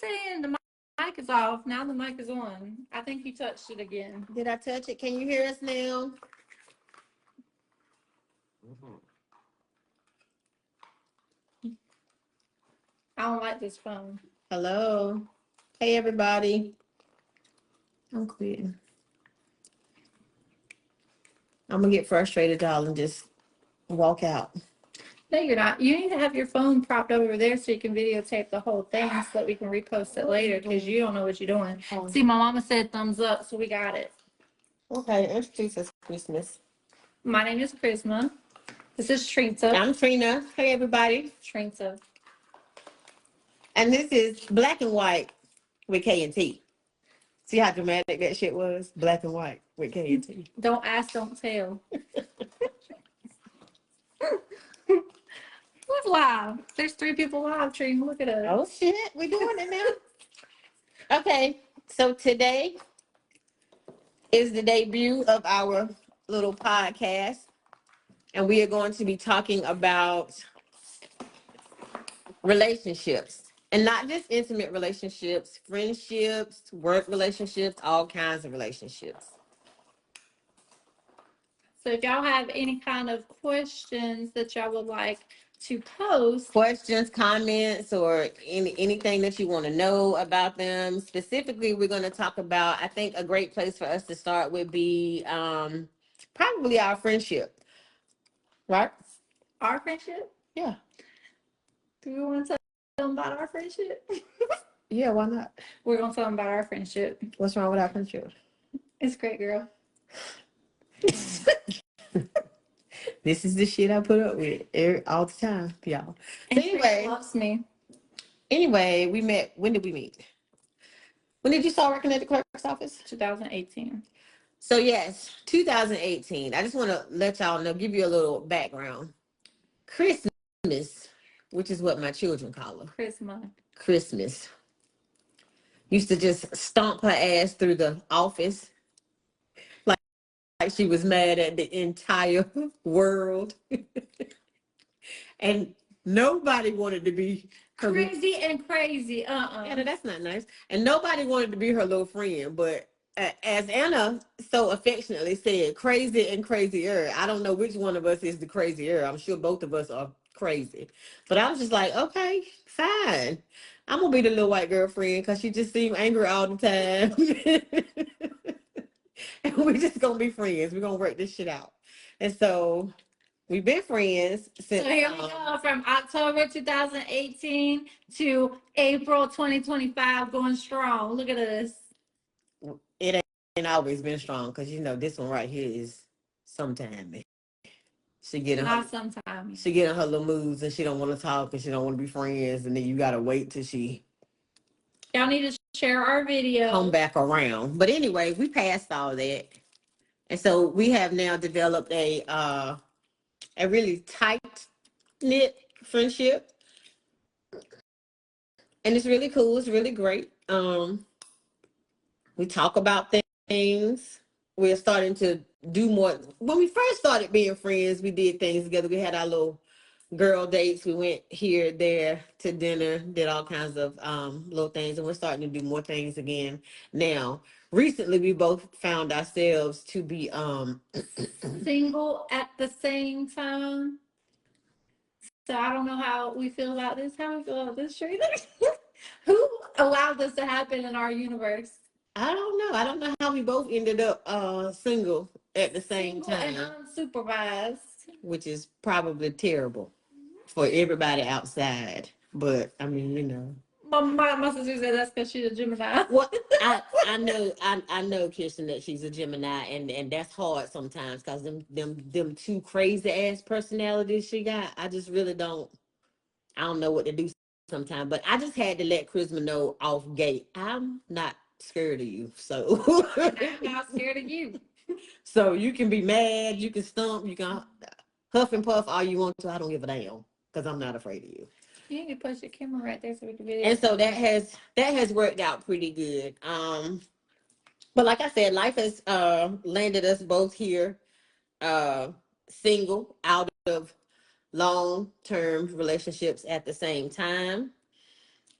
saying the mic is off. Now the mic is on. I think you touched it again. Did I touch it? Can you hear us now? I don't like this phone. Hello. Hey, everybody. I'm quitting. I'm going to get frustrated, y'all, and just walk out. No, you're not. You need to have your phone propped over there so you can videotape the whole thing so that we can repost it later because you don't know what you're doing. See, my mama said thumbs up, so we got it. Okay, introduce us, Christmas. My name is Prisma. This is Trinta. I'm Trina. Hey, everybody. Trinta. And this is Black and White with K and T. See how dramatic that shit was? Black and white with K and T. Don't ask, don't tell. Who's live? There's 3 people live, Trina. Look at us. Oh, shit. We're doing it now. Okay, so today is the debut of our little podcast. And we are going to be talking about relationships. And not just intimate relationships, friendships, work relationships, all kinds of relationships. So if y'all have any kind of questions that y'all would like to post, Questions, comments, or anything that you want to know about them. Specifically, we're going to talk about, I think a great place for us to start would be probably our friendship. Right? our friendship, Yeah. do we want to tell them about our friendship? Yeah, why not? We're going to tell them about our friendship. What's wrong with our friendship? It's great, girl. This is the shit I put up with all the time, y'all. And Anyway, she loves me. Anyway, we met. When did we meet? When did you start working at the clerk's office? 2018. So yes, 2018. I just want to let y'all know, give you a little background. Christmas, which is what my children call her. Christmas. Used to just stomp her ass through the office like she was mad at the entire world. And nobody wanted to be her crazy and crazy. Anna, that's not nice. And nobody wanted to be her little friend, but as Anna so affectionately said, crazy and crazier. I don't know which one of us is the crazier. I'm sure both of us are crazy. But I was just like, okay, fine. I'm gonna be the little white girlfriend because she just seemed angry all the time. And we're just gonna be friends. We're gonna work this shit out. And so we've been friends since. So here we go from October 2018 to April 2025, going strong. Look at us. It ain't always been strong because you know this one right here is sometime. She getting not sometimes. She getting her little moods and she don't want to talk and she don't want to be friends, and then you gotta wait till she. Y'all need to share our video. Come back around. But anyway, we passed all that, and so we have now developed a really tight knit friendship, and it's really cool. It's really great. We talk about things. We're starting to do more. When we first started being friends, we did things together. We had our little girl dates. We went here, there to dinner, did all kinds of little things, and we're starting to do more things again now. Recently, we both found ourselves to be single at the same time. So I don't know how we feel about this. How we feel about this, Trina? Who allowed this to happen in our universe? I don't know. I don't know how we both ended up single at the same time. And unsupervised. Which is probably terrible for everybody outside. But I mean, you know. My sister said that's because she's a Gemini. Well, I know, Kirsten, that she's a Gemini, and that's hard sometimes because them two crazy ass personalities she got. I just really don't. I don't know what to do sometimes. But I just had to let Christmas know off gate. I'm not scared of you, so I'm not scared of you. So you can be mad, you can stomp, you can huff and puff all you want to. I don't give a damn because I'm not afraid of you. You need to push your camera right there so we can video. And so that has worked out pretty good. But like I said, life has landed us both here, single, out of long-term relationships at the same time.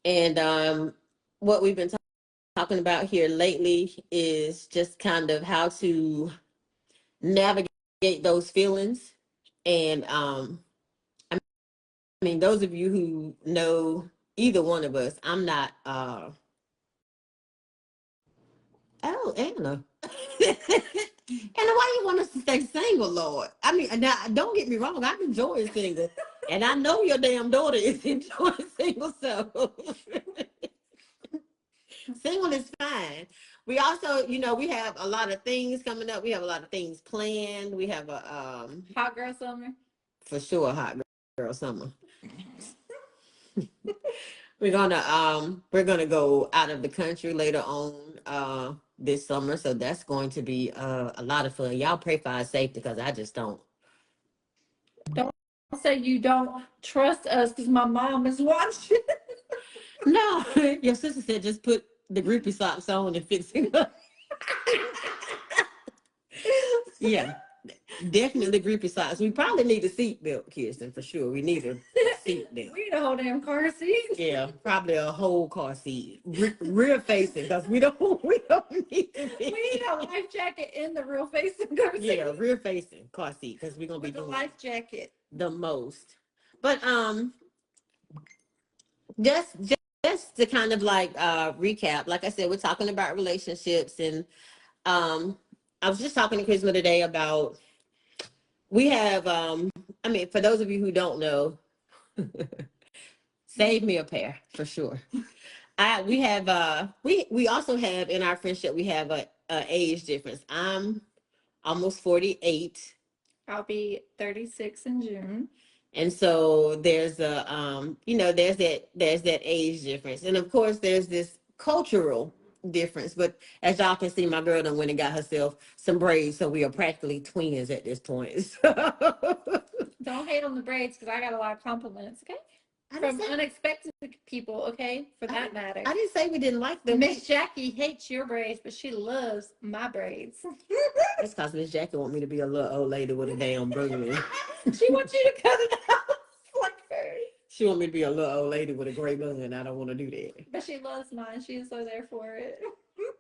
And what we've been talking about here lately is just kind of how to navigate those feelings. And I mean, those of you who know either one of us, I'm not oh, Anna. Anna, why you want us to stay single, Lord? I mean, now don't get me wrong, I'm enjoying single. And I know your damn daughter is enjoying single, so single is fine. We also, we have a lot of things coming up. We have a lot of things planned. We have a hot girl summer. For sure hot girl summer. We're gonna go out of the country later on this summer, so that's going to be a lot of fun. Y'all pray for our safety because I just don't. Don't say you don't trust us because my mom is watching. No, your sister said just put the groupie socks on and fix it up. Yeah, definitely groupie socks. We probably need a seatbelt, Kirsten, for sure. We need a seatbelt. We need a whole damn car seat. Yeah, probably a whole car seat, rear facing, because we don't need to be. We need a life jacket in the rear facing car seat. Yeah, rear facing car seat because we're gonna be With doing a life jacket the most. But just just to kind of like recap, like I said, we're talking about relationships, and I was just talking to Chrisma today about we have I mean, for those of you who don't know, save me a pair for sure. We have we also have in our friendship we have a age difference. I'm almost 48. I'll be 36 in June. And so there's a there's that age difference. And of course there's this cultural difference. But as y'all can see, my girl done went and got herself some braids, so we are practically twins at this point. Don't hate on the braids because I got a lot of compliments, okay? From unexpected people, okay? For that matter. I didn't say we didn't like them. Miss Jackie hates your braids, but she loves my braids. That's because Miss Jackie want me to be a little old lady with a damn broom. She wants you to cut it out like her. She want me to be a little old lady with a gray bun, and I don't want to do that. But she loves mine. She is so there for it.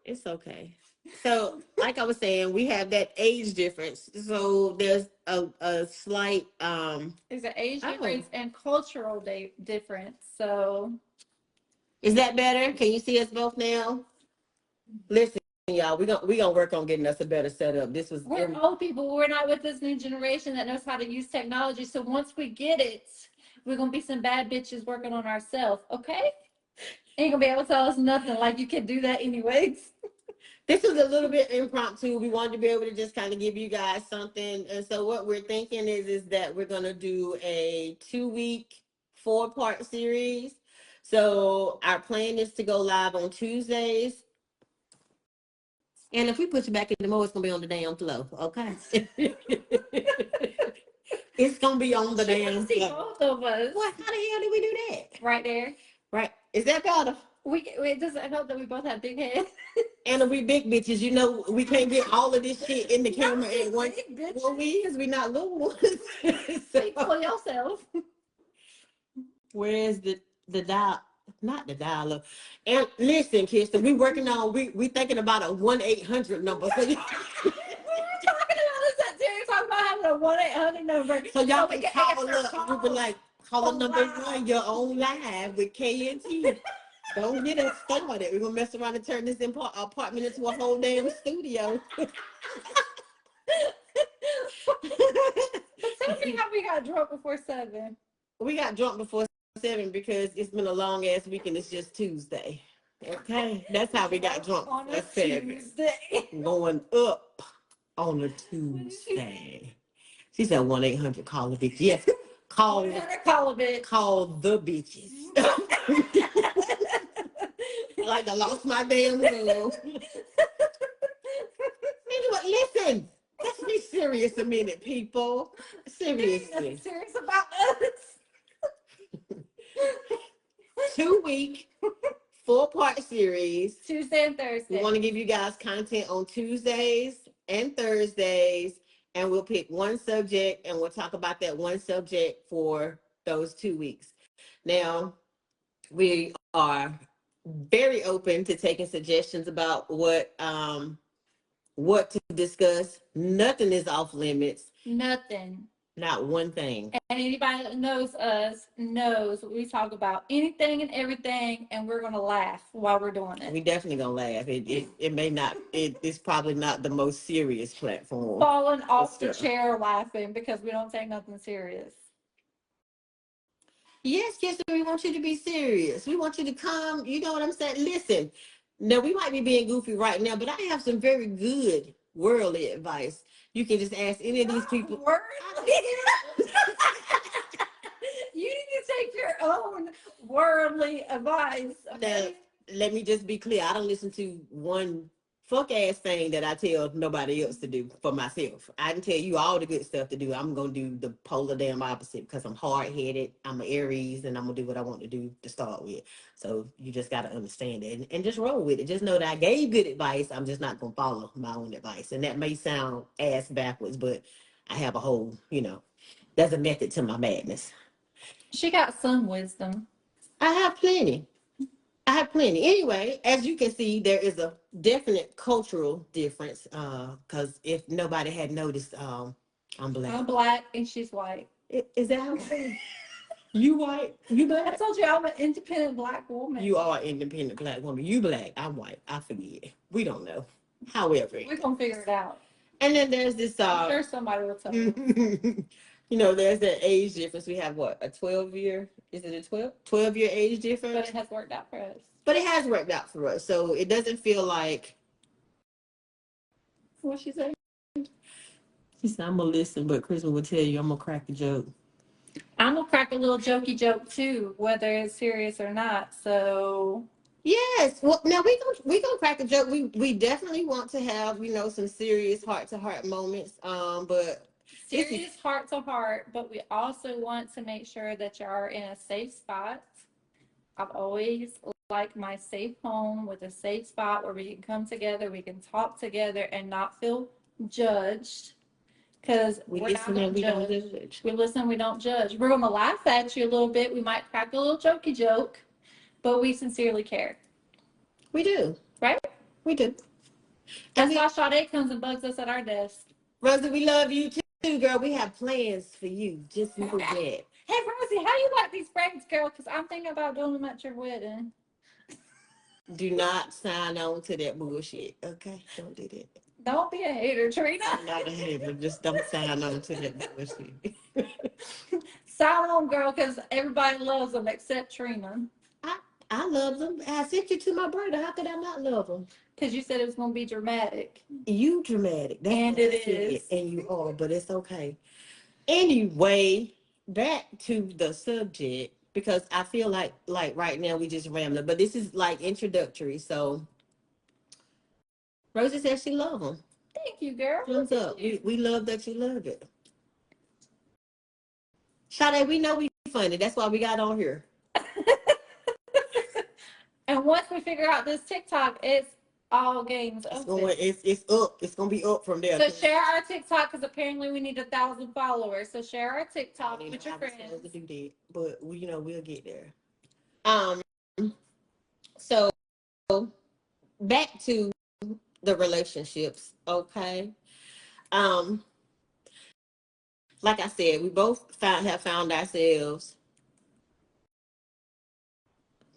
It's okay. So, like I was saying, we have that age difference. So there's a slight there's an age difference and cultural difference. So is that better? Can you see us both now? Listen, y'all, we gonna work on getting us a better setup. We're old people. We're not with this new generation that knows how to use technology. So once we get it, we're gonna be some bad bitches working on ourselves. Okay? Ain't gonna be able to tell us nothing. Like you can do that anyways. This was a little bit impromptu. We wanted to be able to just kind of give you guys something. And so what we're thinking is that we're going to do a 2-week, 4-part series. So our plan is to go live on Tuesdays. And if we put you back in the mode, it's going to be on the damn flow. Okay. It's going to be on the damn flow. Both of us. What? How the hell did we do that? Right there. Right. Is that better? It doesn't help that we both have big heads. And we big bitches, we can't get all of this shit in the camera at once. Well, we not little ones. So, speak for yourself. Where's the dial? Not the dial-up. And listen, Kirsten, we thinking about a 1-800 number. So we were talking about this at dinner, talking about having a 1-800 number. So y'all can call up. We were like, call number 1, you're on live with KNT. Don't get us started. We're gonna mess around and turn this apartment into a whole damn studio. But tell me how we got drunk before 7. We got drunk before 7 because it's been a long ass week and it's just Tuesday. Okay, that's how we got drunk on a Tuesday. Going up on a Tuesday. She said 1-800 call the bitch. Yes, call a bitch. Call the bitches. Like I lost my damn love. Anyway, listen. Let's be serious a minute, people. Seriously. Serious about us. 2-week, 4-part series. Tuesday and Thursday. We want to give you guys content on Tuesdays and Thursdays, and we'll pick one subject and we'll talk about that one subject for those 2 weeks. Now, we are very open to taking suggestions about what to discuss. Nothing is off limits. Nothing. Not one thing. And anybody that knows us knows we talk about anything and everything, and we're gonna laugh while we're doing it. We definitely gonna laugh. It may not. It's probably not the most serious platform. Falling off the chair laughing because we don't take nothing serious. Yes, yes, we want you to be serious. We want you to come. You know what I'm saying? Listen, now we might be being goofy right now, but I have some very good worldly advice. You can just ask any of these people. Worldly? You need to take your own worldly advice. Okay? Now, let me just be clear. I don't listen to one fuck ass thing that I tell nobody else to do for myself. I can tell you all the good stuff to do. I'm gonna do the polar damn opposite because I'm hard headed. I'm an Aries, and I'm gonna do what I want to do to start with. So you just gotta understand it and just roll with it. Just know that I gave good advice. I'm just not gonna follow my own advice, and that may sound ass backwards, but I have a whole, there's a method to my madness. She got some wisdom. I have plenty. I have plenty. Anyway, as you can see, there is a definite cultural difference. Because if nobody had noticed, I'm black. I'm black and she's white. Is that how it is? You white? You I black? told you I'm an independent black woman. You are an independent black woman. You black. I'm white. I forget. We don't know. However, we're gonna figure it out. And then there's this. I'm sure somebody will tell me. There's that age difference. We have what, a 12-year? Is it a 12-year age difference? But it has worked out for us. But it has worked out for us. So it doesn't feel like. What'd she say? She said, I'm going to listen, but Christmas will tell you I'm going to crack a joke. I'm going to crack a little jokey joke too, whether it's serious or not. So. Yes. Well, now we gonna crack a joke. We definitely want to have, some serious heart-to-heart moments. But serious heart to heart, but we also want to make sure that you are in a safe spot. I've always liked my safe home with a safe spot where we can come together, we can talk together and not feel judged. Because we listen and we don't judge. We listen, we don't judge. We're going to laugh at you a little bit. We might crack a little jokey joke, but we sincerely care. We do. Right? We do. That's why Sade comes and bugs us at our desk. Rosie, we love you too, girl. We have plans for you. Just know that. Hey, Rosie, how you like these braids, girl? Because I'm thinking about doing them at your wedding. Do not sign on to that bullshit, okay? Don't do that. Don't be a hater, Trina. I'm not a hater. Just don't sign on to that bullshit. Sign on, girl, because everybody loves them except Trina. I love them. I sent you to my brother. How could I not love them? Because you said it was going to be dramatic. You dramatic. That's and it is. And you are, but it's okay. Anyway, back to the subject, because I feel like right now we just rambling, but this is like introductory. So Rosie says she love them. Thank you, girl. Thumbs up. We love that you love it. Sade, we know we funny. That's why we got on here. And once we figure out this TikTok, it's all games open. It's up. It's gonna be up from there. So share our TikTok because apparently we need 1,000 followers. So share our TikTok with your friends. To do that, but we'll get there. So back to the relationships, okay? Like I said, we both have found ourselves.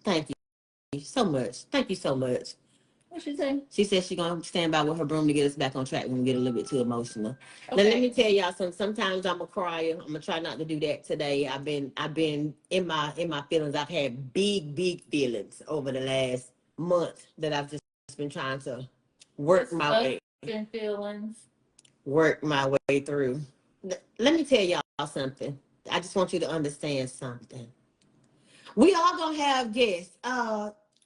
Thank you so much. Thank you so much. What'd she say? She said she's gonna stand by with her broom to get us back on track when we get a little bit too emotional. Okay. Now let me tell y'all something. Sometimes I'm a crier. I'm gonna try not to do that today. I've been in my feelings. I've had big feelings over the last month that I've just been trying to work my way through. Let me tell y'all something. I just want you to understand something. We all gonna have guests.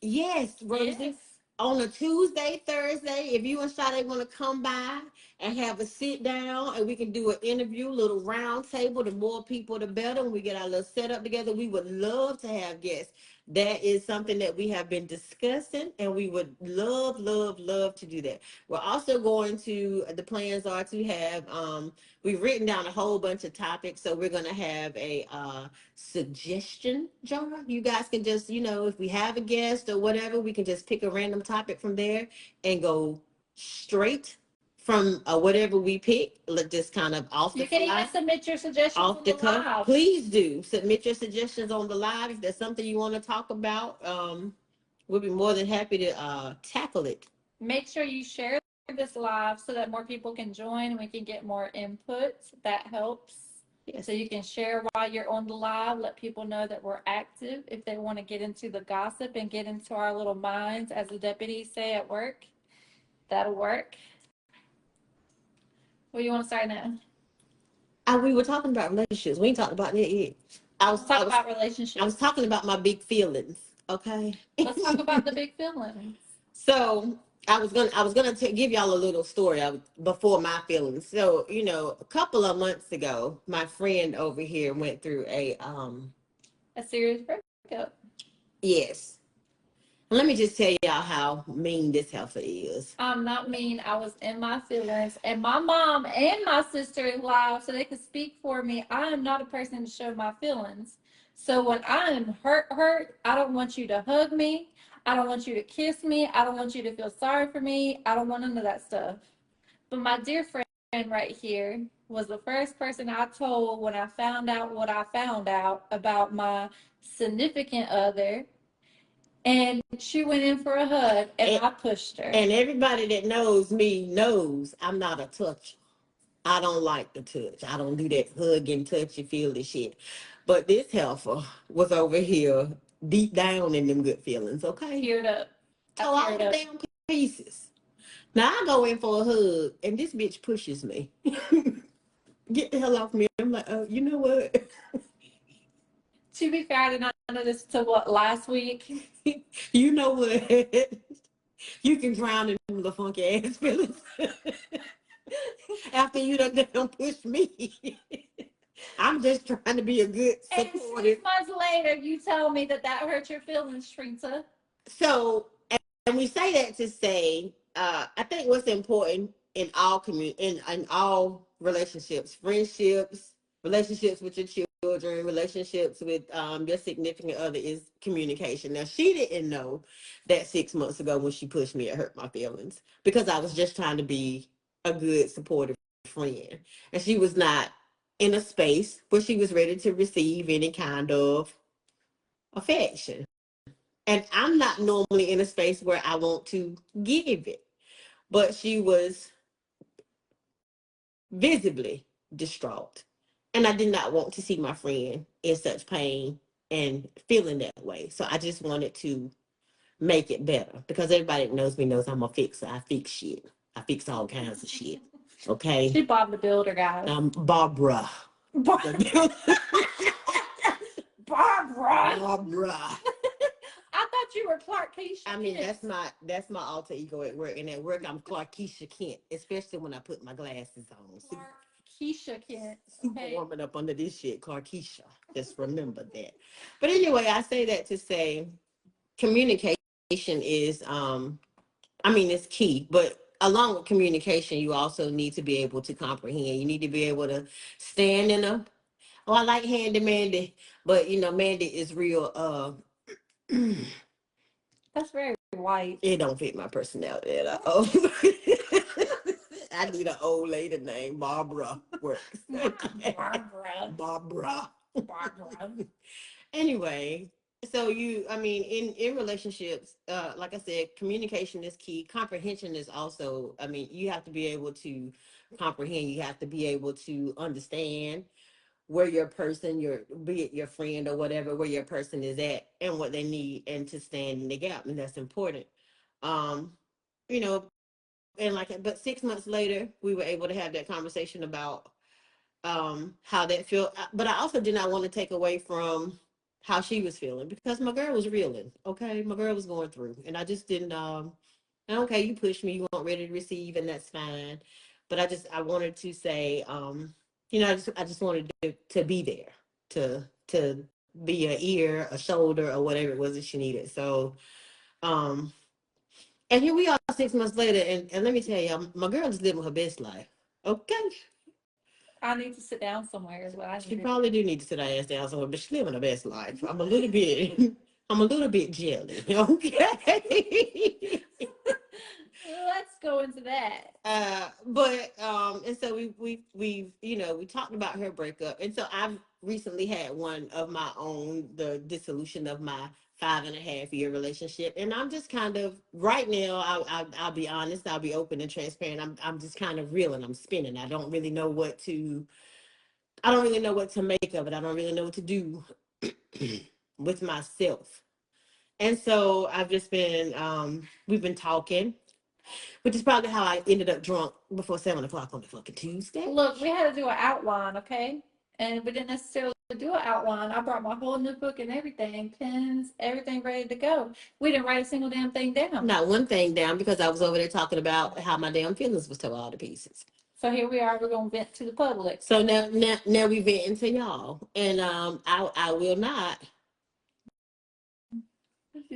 Yes, Rosie. Yes. On a Tuesday, Thursday, if you and Sade want to come by and have a sit down and we can do an interview, little round table, the more people, the better. When we get our little setup together, we would love to have guests. That is something that we have been discussing, and we would love, love, love to do that. We're also going to, the plans are to have, we've written down a whole bunch of topics. So we're going to have a suggestion jar. You guys can just, if we have a guest or whatever, we can just pick a random topic from there and go straight from whatever we pick, just kind of off the You can fly, even submit your suggestions off on the the cuff. live. Please do submit your suggestions on the live. If there's something you want to talk about, we'll be more than happy to tackle it. Make sure you share this live so that more people can join and we can get more input. That helps. Yes. So you can share while you're on the live, let people know that we're active if they want to get into the gossip and get into our little minds, as the deputies say at work. That'll work. What do you want to start now? We were talking about relationships. We ain't talked about that yet. Let's talk about relationships. I was talking about my big feelings. Okay. Let's talk about the big feelings. So I was gonna give y'all a little story before my feelings. So a couple of months ago, my friend over here went through a serious breakup. Yes. Let me just tell y'all how mean this heifer is. I'm not mean. I was in my feelings, and my mom and my sister in live, so they could speak for me. I am not a person to show my feelings. So when I am hurt, I don't want you to hug me. I don't want you to kiss me. I don't want you to feel sorry for me. I don't want none of that stuff. But my dear friend right here was the first person I told when I found out what I found out about my significant other. And she went in for a hug, and I pushed her. And everybody that knows me knows I'm not a toucher. I don't like the touch. I don't do that hug and touchy feely shit. But this heifer was over here deep down in them good feelings, okay? Teared up. Tore all the damn pieces. Now I go in for a hug, and this bitch pushes me. Get the hell off me. I'm like, oh, you know what? To be fair, I did not know this till last week. You know what? You can drown in them little funky ass feelings. After you done push me. I'm just trying to be a good supportive. And 6 months later, you tell me that hurt your feelings, Shrita. So, and we say that to say, I think what's important in all in all relationships, friendships, relationships with your children, relationships with your significant other is communication. Now, she didn't know that 6 months ago when she pushed me, it hurt my feelings because I was just trying to be a good supportive friend, and she was not in a space where she was ready to receive any kind of affection. And I'm not normally in a space where I want to give it. But she was visibly distraught. And I did not want to see my friend in such pain and feeling that way. So I just wanted to make it better because everybody that knows me knows I'm a fixer. I fix shit. I fix all kinds of shit. Okay. She Bob the Builder, guys. Barbara. Barbara. Barbara. I thought you were Clark Keisha. I mean, that's my alter ego at work, and at work I'm Clark Keisha Kent, especially when I put my glasses on. Clark Keisha Kent. Super warming up under this shit, Clark Keisha. Just remember that. But anyway, I say that to say communication is it's key, but along with communication, you also need to be able to comprehend. You need to be able to stand in a I like Handy Mandy, but Mandy is real that's very white. It don't fit my personality at all. I need an old lady named Barbara works. Barbara. Anyway, so in relationships, like I said, communication is key. Comprehension is also, you have to be able to comprehend. You have to be able to understand where your person, be it your friend or whatever, where your person is at and what they need, and to stand in the gap, and that's important. Um, you know, but 6 months later, we were able to have that conversation about how that felt. But I also did not want to take away from how she was feeling because my girl was reeling. Okay, my girl was going through, and I just didn't. Okay, you pushed me, you weren't ready to receive, and that's fine. But I wanted to say, I just wanted to be there to be a ear, a shoulder, or whatever it was that she needed. So, um, and here we are 6 months later, and let me tell you, my girl is living her best life. Okay. I need to sit down somewhere is what I She need to probably do need to sit her ass down somewhere, but she's living her best life. I'm a little bit, I'm a little bit jelly. Okay. Let's go into that. And so we've we talked about her breakup, and so I've recently had one of my own, the dissolution of my 5.5 year relationship, and I'm just kind of right now. I'll be honest. I'll be open and transparent. I'm just kind of reeling. I'm spinning. I don't really know what to. I don't really know what to make of it. I don't really know what to do with myself. And so I've just been we've been talking, which is probably how I ended up drunk before 7 o'clock on the fucking Tuesday. Look, we had to do an outline, okay? And we didn't necessarily do an outline. I brought my whole notebook and everything, pens, everything ready to go. We didn't write a single damn thing down. Not one thing down, because I was over there talking about how my damn feelings was tore all to pieces. So here we are. We're gonna vent to the public. So now we venting to y'all, and I will not.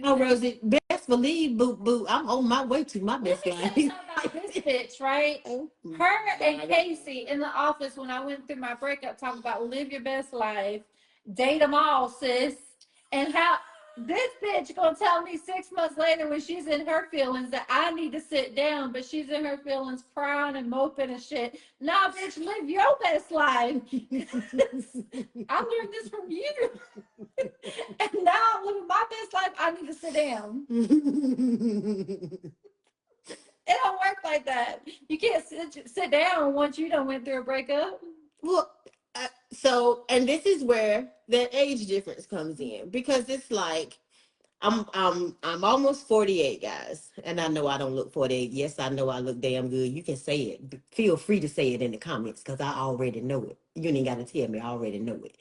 Oh, Rosie, best believe, boo boo, I'm on my way to my best Let me life. tell you something about this bitch, right? Oh, Her and God. Casey in the office when I went through my breakup talking about live your best life, date them all, sis, and how this bitch gonna tell me 6 months later when she's in her feelings that I need to sit down, but she's in her feelings crying and moping and shit. Nah, bitch, live your best life. I learned this from you. And now I'm living my best life. I need to sit down. It don't work like that. You can't sit down once you done went through a breakup. Well, so, and this is where that age difference comes in, because it's like I'm almost 48, guys, and I know I don't look 48. Yes, I know I look damn good. You can say it. Feel free to say it in the comments, because I already know it. You ain't got to tell me. I already know it.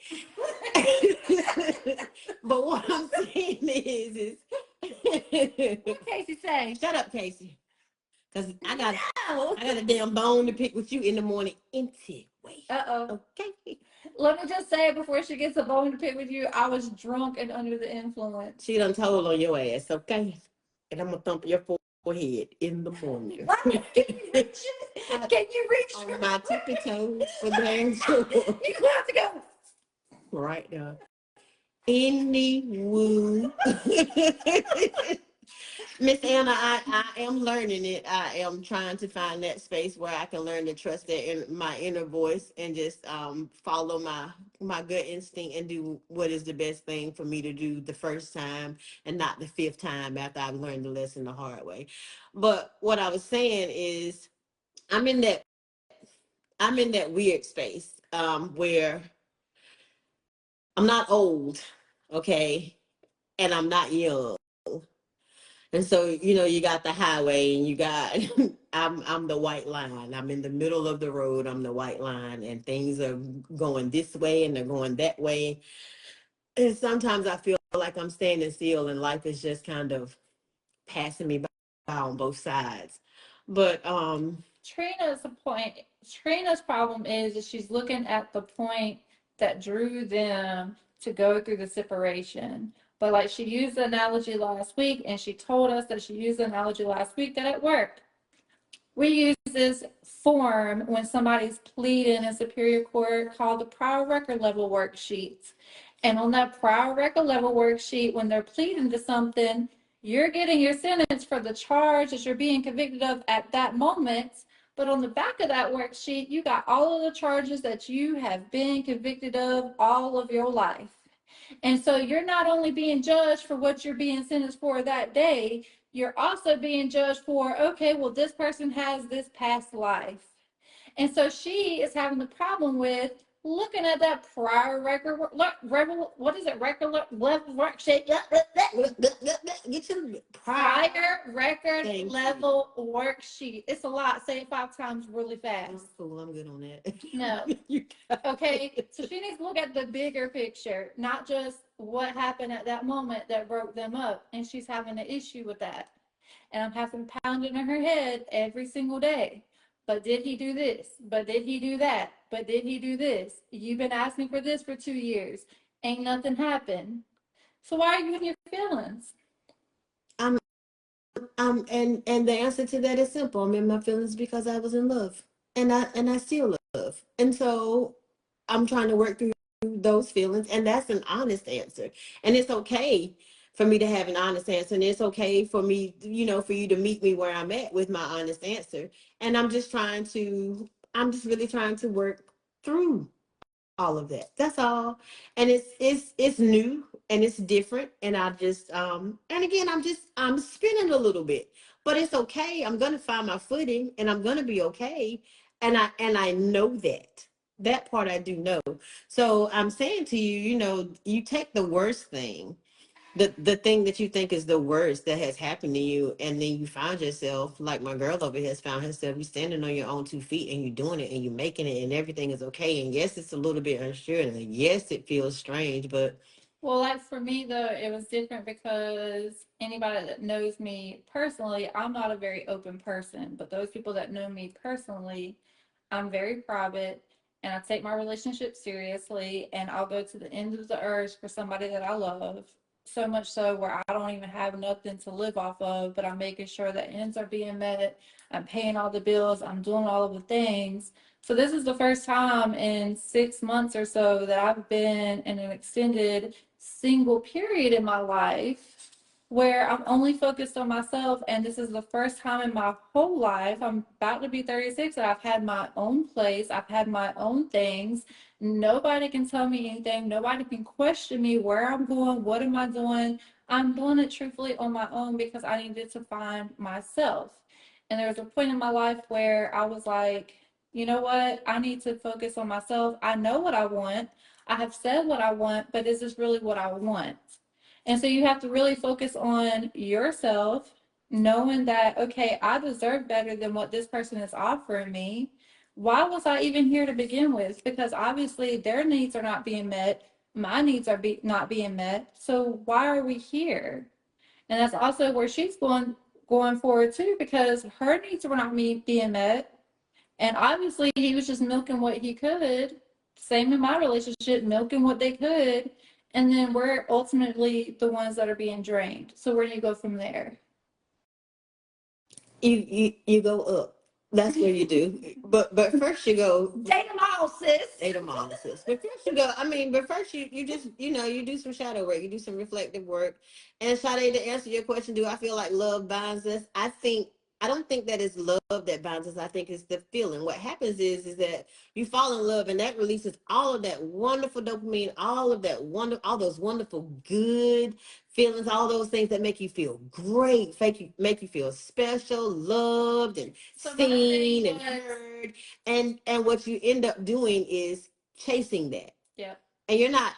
But what I'm saying is What Casey say? shut up, Casey. Because No. I got a damn bone to pick with you in the morning anyway. Uh-oh. Okay. Let me just say before she gets a bone to pick with you, I was drunk and under the influence. She done told on your ass, okay? And I'm gonna thump your forehead in the morning. What? Can you reach it? Can you reach on my tippy toes for damn sure. You have to go. Right now. Anywho. Miss Anna, I am learning it. I am trying to find that space where I can learn to trust that in my inner voice, and just follow my gut instinct and do what is the best thing for me to do the first time, and not the fifth time after I've learned the lesson the hard way. But what I was saying is I'm in that I'm in that weird space where I'm not old, okay, and I'm not young. And so, you got the highway, and you got I'm the white line. I'm in the middle of the road. I'm the white line, and things are going this way and they're going that way. And sometimes I feel like I'm standing still, and life is just kind of passing me by on both sides. But Trina's problem is that she's looking at the point that drew them to go through the separation. But like she used the analogy last week, and she told us that she used the analogy last week that it worked. We use this form when somebody's pleading in superior court called the prior record level worksheet. And on that prior record level worksheet, when they're pleading to something, you're getting your sentence for the charge that you're being convicted of at that moment. But on the back of that worksheet, you got all of the charges that you have been convicted of all of your life. And so you're not only being judged for what you're being sentenced for that day, you're also being judged for, okay, well, this person has this past life. And so she is having the problem with looking at that prior record, what is it, record level worksheet? get your Prior record Thank level worksheet. It's a lot. Say it 5 times really fast. That's cool. I'm good on that. No. Okay, so she needs to look at the bigger picture, not just what happened at that moment that broke them up. And she's having an issue with that. And I'm having pounding in her head every single day. But did he do this? But did he do that? But did he do this? You've been asking for this for 2 years. Ain't nothing happened. So why are you in your feelings? I'm and the answer to that is simple. I'm in my feelings because I was in love. And I still love. And so I'm trying to work through those feelings, and that's an honest answer. And it's okay for me to have an honest answer, and it's okay for me, for you to meet me where I'm at with my honest answer. And I'm just really trying to work through all of that. That's all. And it's new and it's different. And I just and again I'm spinning a little bit. But it's okay. I'm gonna find my footing and I'm gonna be okay. And I know that. That part I do know. So I'm saying to you, you take the worst thing, the thing that you think is the worst that has happened to you, and then you find yourself like my girl over here has found herself. You standing on your own 2 feet and you're doing it and you're making it and everything is okay. And yes, it's a little bit unsure and yes, it feels strange, but Well, like for me though, it was different because anybody that knows me personally, I'm not a very open person, but those people that know me personally, I'm very private and I take my relationship seriously and I'll go to the end of the earth for somebody that I love. So much so where I don't even have nothing to live off of, but I'm making sure that ends are being met. I'm paying all the bills. I'm doing all of the things. So this is the first time in 6 months or so that I've been in an extended single period in my life where I'm only focused on myself. And this is the first time in my whole life, I'm about to be 36, that I've had my own place. I've had my own things. Nobody can tell me anything. Nobody can question me where I'm going, what am I doing. I'm doing it truthfully on my own because I needed to find myself. And there was a point in my life where I was like, you know what? I need to focus on myself. I know what I want. I have said what I want, but is this really what I want? And so you have to really focus on yourself, knowing that, okay, I deserve better than what this person is offering me. Why was I even here to begin with? Because obviously their needs are not being met. My needs are not being met. So why are we here? And that's also where she's going forward too, because her needs were not being met. And obviously, he was just milking what he could. Same in my relationship, milking what they could. And then we're ultimately the ones that are being drained. So where do you go from there? you go up. That's what you do. But first you go Date them all, sis. date analysis. But first you go, I mean, but first you just, you do some shadow work, you do some reflective work. And Sade, to answer your question, do I feel like love binds us? I don't think that it's love that binds us. I think it's the feeling. What happens is that you fall in love and that releases all of that wonderful dopamine, all of that all those wonderful good feelings, all those things that make you feel great, make you feel special, loved and seen and heard. And what you end up doing is chasing that. Yeah. And you're not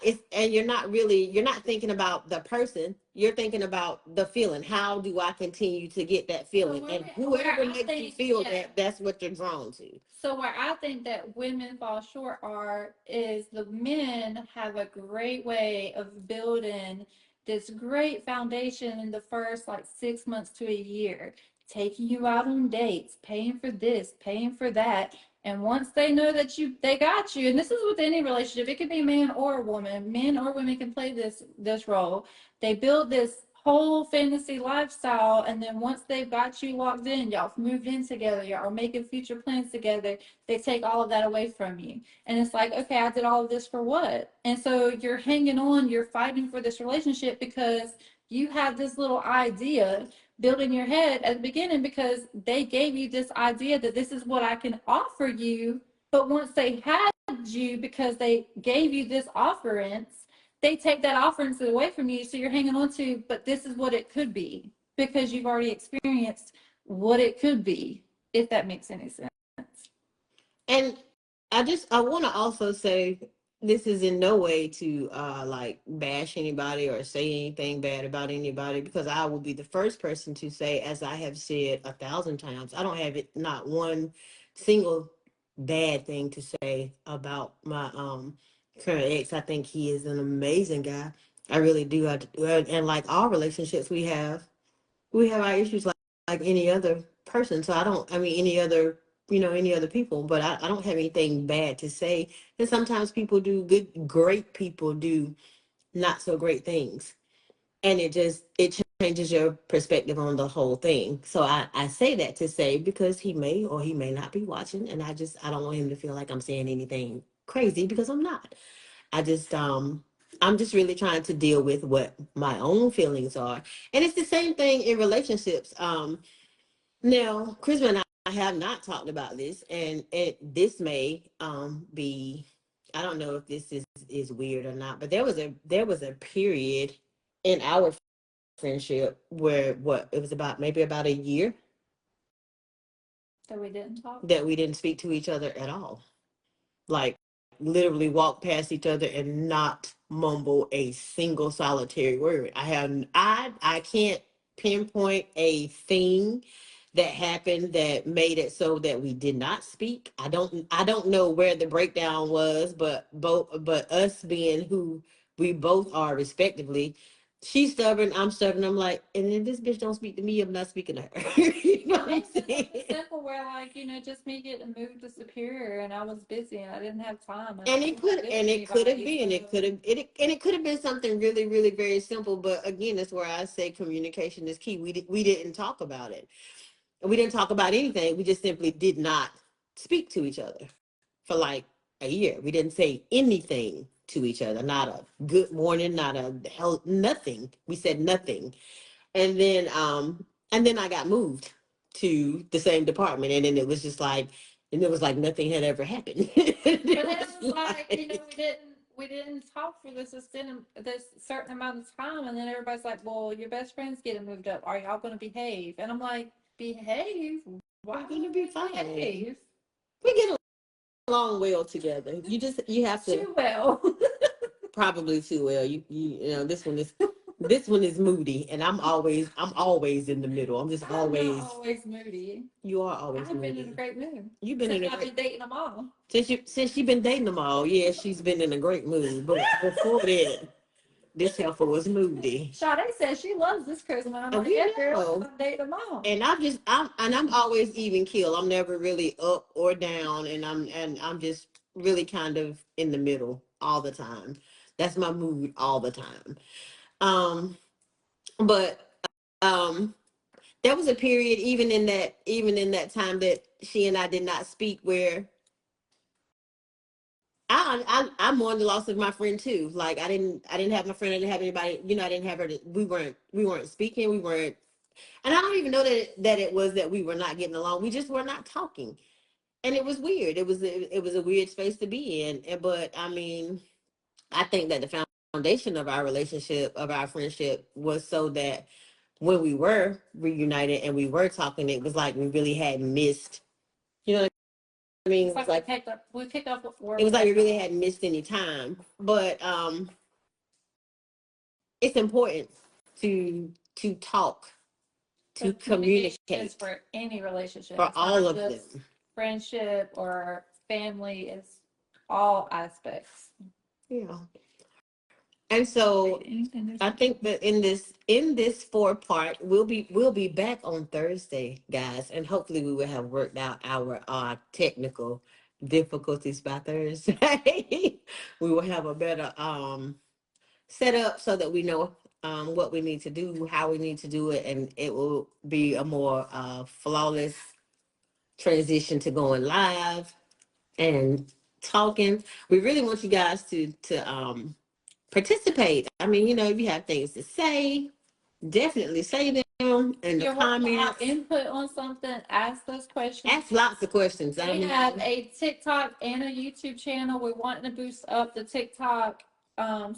thinking about the person, you're thinking about the feeling. How do I continue to get that feeling? And whoever makes you feel that, that's what you're drawn to. So where I think that women fall short are is the men have a great way of building this great foundation in the first like 6 months to a year, taking you out on dates, paying for this, paying for that. And once they know that they got you, and this is with any relationship, it could be man or a woman, men or women can play this role. They build this whole fantasy lifestyle, and then once they've got you locked in, y'all moved in together, y'all are making future plans together, they take all of that away from you. And it's like, okay, I did all of this for what? And so you're hanging on, you're fighting for this relationship because you have this little idea built in your head at the beginning because they gave you this idea that this is what I can offer you. But once they had you because they gave you this offerance, they take that offerance away from you. So you're hanging on to, but this is what it could be because you've already experienced what it could be, if that makes any sense. And I want to also say this is in no way to like bash anybody or say anything bad about anybody, because I will be the first person to say, as I have said 1,000 times, I don't have it not one single bad thing to say about my current ex. I think he is an amazing guy. I really do. And like all relationships we have our issues like any other person. So I don't, I mean, any other any other people, but I don't have anything bad to say. And sometimes people do great people do not so great things. And it changes your perspective on the whole thing. So I say that to say because he may or he may not be watching, and I don't want him to feel like I'm saying anything crazy because I'm not. I just I'm just really trying to deal with what my own feelings are. And it's the same thing in relationships. Now, Chris and I have not talked about this, and this may be, I don't know if this is weird or not, but there was a period in our friendship where what it was about maybe about a year that we didn't talk. that we didn't speak to each other at all. Like literally walk past each other and not mumble a single solitary word. I can't pinpoint a thing that happened that made it so that we did not speak. I don't know where the breakdown was, but us being who we both are respectively, she's stubborn, I'm stubborn. I'm like, and if this bitch don't speak to me, I'm not speaking to her. You know what I'm saying? Simple where like, just me getting moved to Superior and I was busy and I didn't have time. And it could have been something really, really very simple. But again, that's where I say communication is key. We didn't talk about it. We didn't talk about anything. We just simply did not speak to each other for like a year. We didn't say anything to each other. Not a good morning, not a hell, nothing. We said nothing. And then I got moved to the same department, and then it was just like, and it was like nothing had ever happened. But it was like, we didn't talk for this certain amount of time, and then everybody's like, "Well, your best friend's getting moved up. Are y'all going to behave?" And I'm like, "Behave? Why We're gonna be fine. behave? We get along well together. You have to Too well." probably too well. This one is moody, and I'm always in the middle. I'm just I'm always. not always moody. You are always I've been moody. in a great mood. You've been in a I've great been dating them all. since you've been dating them all. Yeah, she's been in a great mood. But before that, this heifer was moody. Sade says she loves this Christmas. I'm And like, we yeah, know. girl, I'm dating them all. And I'm always even keel. I'm never really up or down, and I'm just really kind of in the middle all the time. That's my mood all the time. Um, but there was a period even in that time that she and I did not speak where I mourned the loss of my friend too. Like I didn't have my friend. I didn't have anybody. I didn't have her. We weren't speaking. We weren't. And I don't even know that it was that we were not getting along. We just were not talking, and it was weird. It was a weird space to be in. But I mean, I think that the foundation of our relationship, of our friendship, was so that when we were reunited and we were talking, it was like we really had missed. You know what I mean? It's like we picked up It was like we really hadn't missed any time. But it's important to talk, to communicate for any relationship, for all of them. Friendship or family, is all aspects. Yeah. And so I think that in this 4 part, we'll be back on Thursday, guys, and hopefully we will have worked out our technical difficulties by Thursday. We will have a better setup so that we know what we need to do, how we need to do it, and it will be a more flawless transition to going live and talking. We really want you guys to participate. I mean, if you have things to say, definitely say them in the comments. Input on something, ask those questions. Ask lots of questions. We have a TikTok and a YouTube channel. We're wanting to boost up the TikTok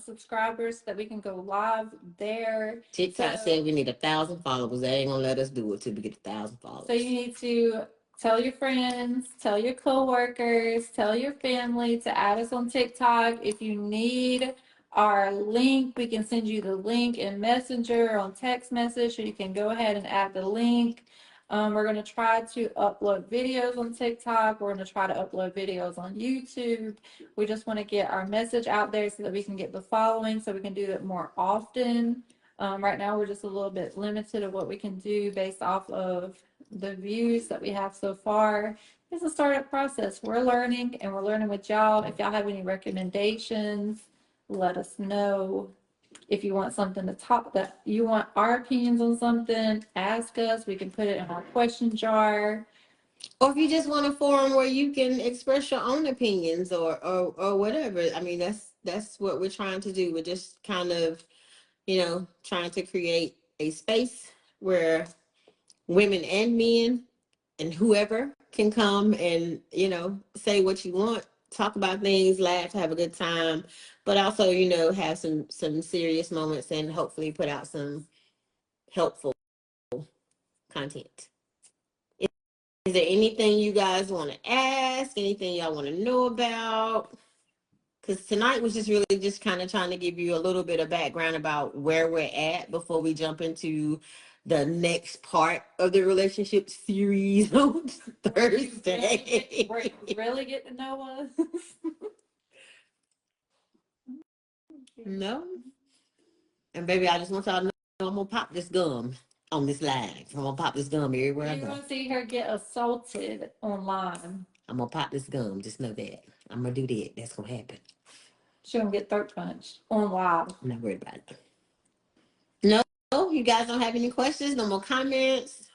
subscribers so that we can go live there. TikTok said we need 1,000 followers. They ain't gonna let us do it till we get 1,000 followers. So you need to tell your friends, tell your coworkers, tell your family to add us on TikTok. If you need our link, we can send you the link in Messenger or on text message, so you can go ahead and add the link. We're going to try to upload videos on TikTok. We're going to try to upload videos on YouTube. We just want to get our message out there so that we can get the following, so we can do it more often. Right now, we're just a little bit limited of what we can do based off of the views that we have so far. It's a startup process. We're learning and we're learning with y'all. If y'all have any recommendations, let us know. If you want something to talk that you want our opinions on something, ask us. We can put it in our question jar. Or if you just want a forum where you can express your own opinions or whatever. I mean, that's what we're trying to do. We're just kind of, trying to create a space where women and men and whoever can come and, say what you want, talk about things, laugh, have a good time, but also, have some serious moments and hopefully put out some helpful content. Is there anything you guys want to ask? Anything y'all want to know about? Because tonight was just really just kind of trying to give you a little bit of background about where we're at before we jump into the next part of the relationship series on Thursday. Really get to know us. No. And baby, I just want y'all to know I'm gonna pop this gum on this live. I'm gonna pop this gum everywhere I You're go. gonna see her get assaulted online. I'm gonna pop this gum. Just know that. I'm gonna do that. That's gonna happen. She's gonna get throat punched on live. I'm not worried about it. No, you guys don't have any questions? No more comments?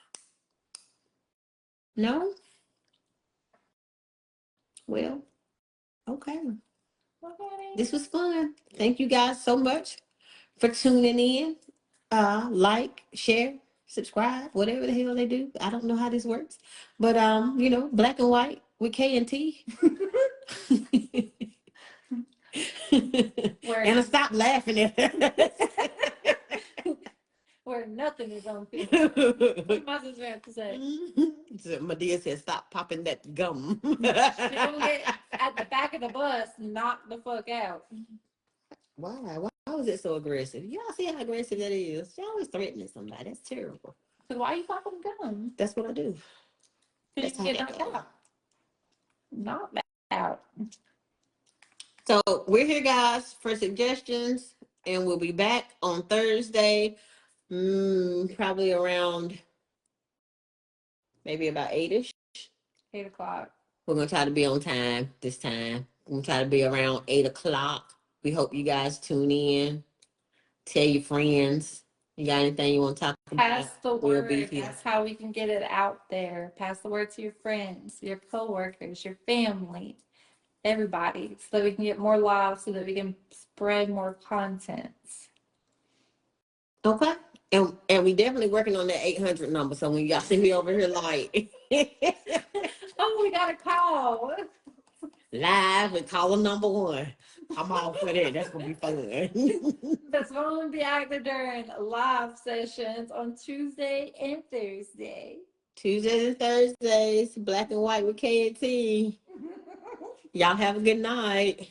No? Well, okay. This was fun. Thank you guys so much for tuning in. Like, share, subscribe, whatever the hell they do. I don't know how this works. But black and white with K and T. And I stop laughing at her. Where nothing is on film. What am I supposed to have to say? So Medea said, "Stop popping that gum." She gonna get at the back of the bus, knocked the fuck out. Why? Why was it so aggressive? Y'all see how aggressive that is? She always threatening somebody. That's terrible. So why are you popping gum? That's what I do. Because you get knocked out. Knocked out. So we're here, guys, for suggestions, and we'll be back on Thursday, probably around maybe about 8ish. 8 o'clock. We're gonna try to be on time this time. We're gonna try to be around 8 o'clock. We hope you guys tune in. Tell your friends. You got anything you want to talk about? Pass the word. That's how we can get it out there. Pass the word to your friends, your coworkers, your family, everybody, so that we can get more lives, so that we can spread more content. Okay. And we definitely working on that 800 number. So when y'all see me over here like Oh, we got a call. live and caller number 1. I'm all for that. That's gonna be fun. That's going to be active during live sessions on Tuesday and Thursday. Tuesdays and Thursdays, black and white with KT. Y'all have a good night.